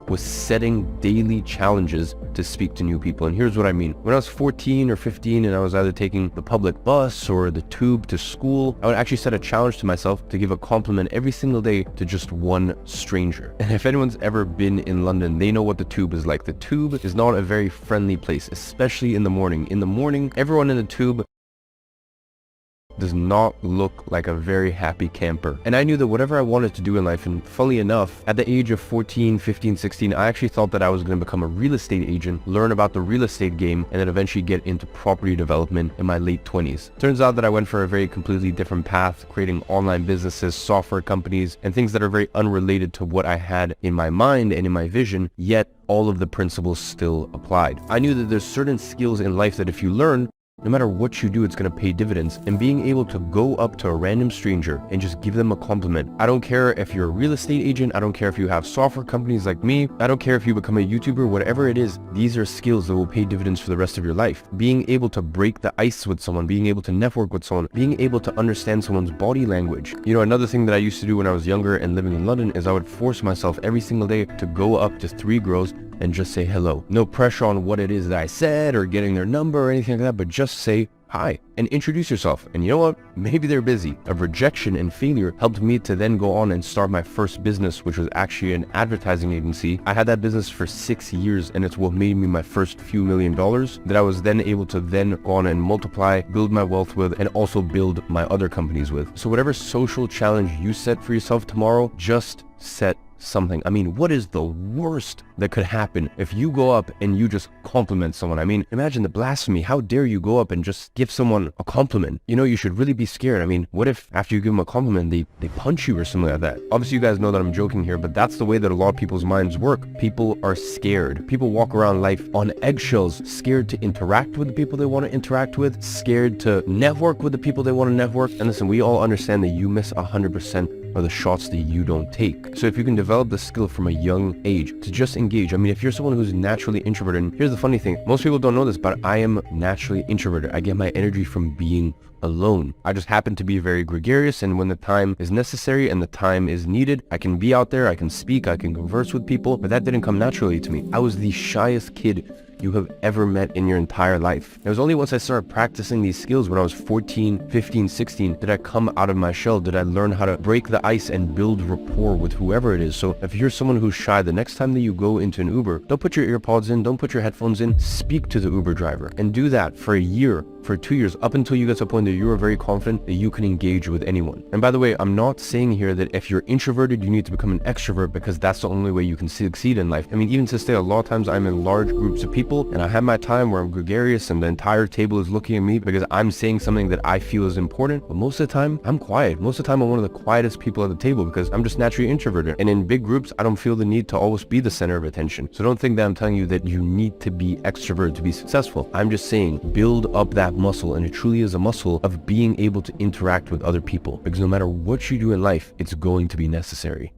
was setting daily challenges to speak to new people. And here's what I mean. When I was 14 or 15 and I was either taking the public bus or the tube to school, I would actually set a challenge to myself to give a compliment every single day to just one stranger. And if anyone's ever been in London, they know what the tube is like. The tube is not a very friendly place, especially in the morning. In the morning, everyone in the tube does not look like a very happy camper. And I knew that whatever I wanted to do in life, and fully enough, at the age of 14, 15, 16, I actually thought that I was going to become a real estate agent, learn about the real estate game, and then eventually get into property development in my late 20s. Turns out that I went for a very completely different path, creating online businesses, software companies, and things that are very unrelated to what I had in my mind and in my vision, yet all of the principles still applied. I knew that there's certain skills in life that if you learn, no matter what you do, it's going to pay dividends. And being able to go up to a random stranger and just give them a compliment. I don't care if you're a real estate agent. I don't care if you have software companies like me. I don't care if you become a YouTuber, whatever it is. These are skills that will pay dividends for the rest of your life. Being able to break the ice with someone, being able to network with someone, being able to understand someone's body language. You know, another thing that I used to do when I was younger and living in London is I would force myself every single day to go up to 3 girls and just say hello. No pressure on what it is that I said or getting their number or anything like that, but just say hi and introduce yourself. And you know what? Maybe they're busy. A rejection and failure helped me to then go on and start my first business, which was actually an advertising agency. I had that business for 6 years, and it's what made me my first few $1 million that I was then able to then go on and multiply, build my wealth with, and also build my other companies with. So whatever social challenge you set for yourself tomorrow, just set something. I mean, what is the worst that could happen if you go up and you just compliment someone? I mean, imagine the blasphemy. How dare you go up and just give someone a compliment? You know, you should really be scared. I mean, what if after you give them a compliment, they punch you or something like that? Obviously, you guys know that I'm joking here, but that's the way that a lot of people's minds work. People are scared. People walk around life on eggshells, scared to interact with the people they want to interact with, scared to network with the people they want to network. And listen, we all understand that you miss 100% of the shots that you don't take. So if you can develop the skill from a young age to just engage. I mean, if you're someone who's naturally introverted, and here's the funny thing, most people don't know this, but I am naturally introverted. I get my energy from being alone. I just happen to be very gregarious, and when the time is necessary and the time is needed, I can be out there, I can speak, I can converse with people, but that didn't come naturally to me. I was the shyest kid you have ever met in your entire life. It was only once I started practicing these skills when I was 14, 15, 16, did I come out of my shell, did I learn how to break the ice and build rapport with whoever it is. So if you're someone who's shy, the next time that you go into an Uber, don't put your earpods in, don't put your headphones in, speak to the Uber driver, and do that for a year, for 2 years, up until you get to a point that you are very confident that you can engage with anyone. And by the way, I'm not saying here that if you're introverted, you need to become an extrovert, because that's the only way you can succeed in life. I mean, even to this day, a lot of times I'm in large groups of people, and I have my time where I'm gregarious and the entire table is looking at me because I'm saying something that I feel is important. But most of the time, I'm quiet. Most of the time, I'm one of the quietest people at the table because I'm just naturally introverted. And in big groups, I don't feel the need to always be the center of attention. So don't think that I'm telling you that you need to be extroverted to be successful. I'm just saying, build up that muscle, and it truly is a muscle of being able to interact with other people, because no matter what you do in life, it's going to be necessary.